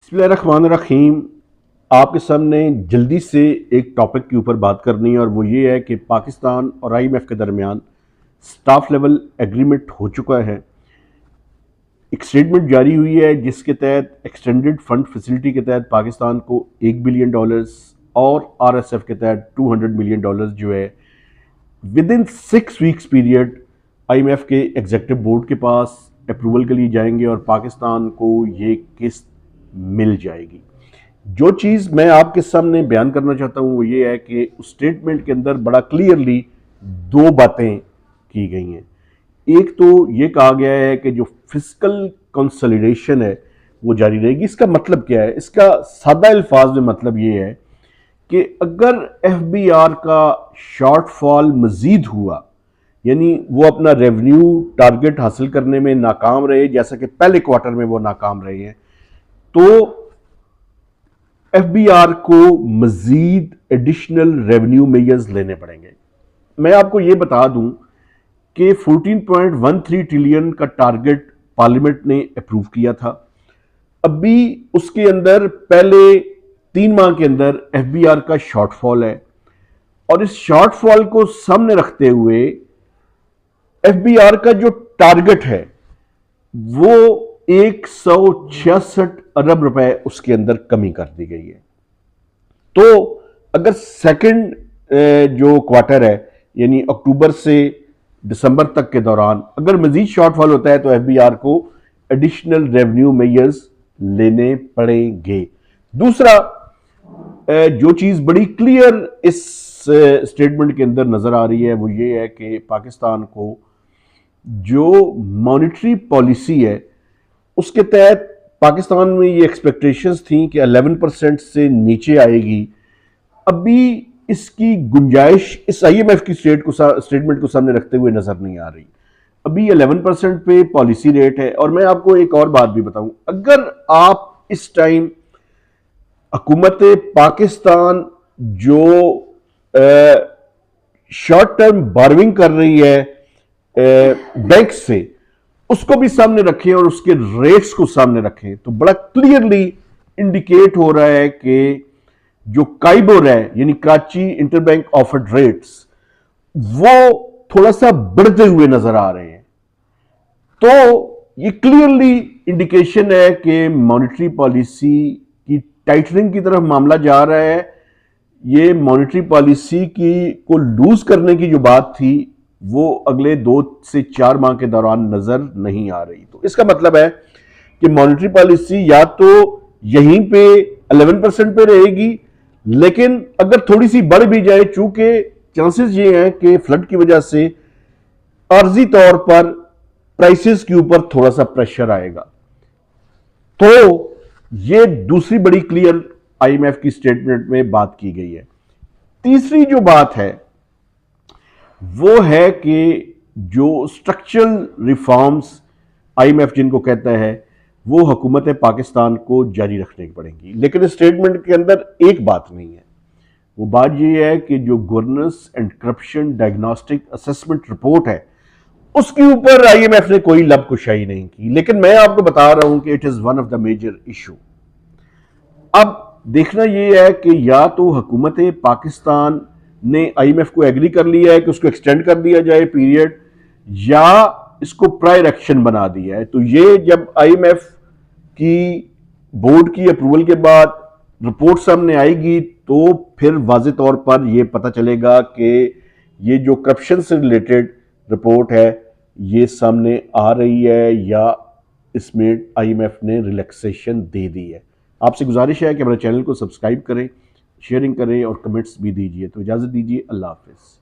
بسم اللہ الرحمن الرحیم۔ آپ کے سامنے جلدی سے ایک ٹاپک کے اوپر بات کرنی ہے اور وہ یہ ہے کہ پاکستان اور آئی ایم ایف کے درمیان سٹاف لیول ایگریمنٹ ہو چکا ہے۔ ایک سٹیٹمنٹ جاری ہوئی ہے جس کے تحت ایکسٹینڈڈ فنڈ فیسلٹی کے تحت پاکستان کو $1 بلین اور آر ایس ایف کے تحت $200 ملین جو ہے ودن 6 ویکس پیریڈ آئی ایم ایف کے ایگزیکٹو بورڈ کے پاس اپروول کے لیے جائیں گے اور پاکستان کو یہ قسط مل جائے گی۔ جو چیز میں آپ کے سامنے بیان کرنا چاہتا ہوں وہ یہ ہے کہ اس سٹیٹمنٹ کے اندر بڑا کلیئرلی دو باتیں کی گئی ہیں۔ ایک تو یہ کہا گیا ہے کہ جو فسکل کنسولیڈیشن ہے وہ جاری رہے گی۔ اس کا مطلب کیا ہے؟ اس کا سادہ الفاظ میں مطلب یہ ہے کہ اگر ایف بی آر کا شارٹ فال مزید ہوا، یعنی وہ اپنا ریونیو ٹارگٹ حاصل کرنے میں ناکام رہے جیسا کہ پہلے کوارٹر میں وہ ناکام رہے ہیں، تو ایف بی آر کو مزید ایڈیشنل ریونیو میجرز لینے پڑیں گے۔ میں آپ کو یہ بتا دوں کہ 14.13 ٹریلین کا ٹارگٹ پارلیمنٹ نے اپروو کیا تھا۔ ابھی اس کے اندر پہلے 3 ماہ کے اندر ایف بی آر کا شارٹ فال ہے، اور اس شارٹ فال کو سامنے رکھتے ہوئے ایف بی آر کا جو ٹارگٹ ہے وہ 166 ارب روپے اس کے اندر کمی کر دی گئی ہے۔ تو اگر سیکنڈ جو کوارٹر ہے یعنی اکتوبر سے دسمبر تک کے دوران اگر مزید شارٹ فال ہوتا ہے تو ایف بی آر کو ایڈیشنل ریونیو میجرز لینے پڑیں گے۔ دوسرا جو چیز بڑی کلیئر اس سٹیٹمنٹ کے اندر نظر آ رہی ہے وہ یہ ہے کہ پاکستان کو جو مانیٹری پالیسی ہے اس کے تحت پاکستان میں یہ ایکسپیکٹیشنز تھیں کہ 11% سے نیچے آئے گی۔ ابھی اس کی گنجائش اس آئی ایم ایف کی سٹیٹمنٹ کو سامنے رکھتے ہوئے نظر نہیں آ رہی۔ ابھی 11% پہ پالیسی ریٹ ہے۔ اور میں آپ کو ایک اور بات بھی بتاؤں، اگر آپ اس ٹائم حکومت پاکستان جو شارٹ ٹرم بارونگ کر رہی ہے بینک سے، اس کو بھی سامنے رکھیں اور اس کے ریٹس کو سامنے رکھیں تو بڑا کلیئرلی انڈیکیٹ ہو رہا ہے کہ جو کائبور ہے یعنی Karachi interbank offered rates وہ تھوڑا سا بڑھتے ہوئے نظر آ رہے ہیں۔ تو یہ کلیئرلی انڈیکیشن ہے کہ مانیٹری پالیسی کی ٹائٹننگ کی طرف معاملہ جا رہا ہے۔ یہ مانیٹری پالیسی کو لوز کرنے کی جو بات تھی وہ اگلے 2 سے 4 ماہ کے دوران نظر نہیں آ رہی۔ تو اس کا مطلب ہے کہ مانیٹری پالیسی یا تو یہیں پہ 11% پہ رہے گی، لیکن اگر تھوڑی سی بڑھ بھی جائے، چونکہ چانسز یہ ہیں کہ فلڈ کی وجہ سے عارضی طور پر پرائسز کے اوپر تھوڑا سا پریشر آئے گا۔ تو یہ دوسری بڑی کلیئر آئی ایم ایف کی سٹیٹمنٹ میں بات کی گئی ہے۔ تیسری جو بات ہے وہ ہے کہ جو structural reforms I M F جن کو کہتا ہے وہ حکومت پاکستان کو جاری رکھنے پڑیں گی، لیکن اس سٹیٹمنٹ کے اندر ایک بات نہیں ہے۔ وہ بات یہ ہے کہ جو governance and corruption diagnostic assessment report ہے اس کے اوپر آئی ایم ایف نے کوئی لب کشائی نہیں کی، لیکن میں آپ کو بتا رہا ہوں کہ it is one of the major issue. اب دیکھنا یہ ہے کہ یا تو حکومت پاکستان نے آئی ایم ایف کو ایگری کر لیا ہے کہ اس کو ایکسٹینڈ کر دیا جائے پیریڈ، یا اس کو پرائر ایکشن بنا دیا ہے۔ تو یہ جب آئی ایم ایف کی بورڈ کی اپروول کے بعد رپورٹ سامنے آئے گی تو پھر واضح طور پر یہ پتہ چلے گا کہ یہ جو کرپشن سے ریلیٹڈ رپورٹ ہے یہ سامنے آ رہی ہے یا اس میں آئی ایم ایف نے ریلیکسیشن دے دی ہے۔ آپ سے گزارش ہے کہ ہمارے چینل کو سبسکرائب کریں، شیئرنگ کریں اور کمنٹس بھی دیجئے۔ تو اجازت دیجئے، اللہ حافظ۔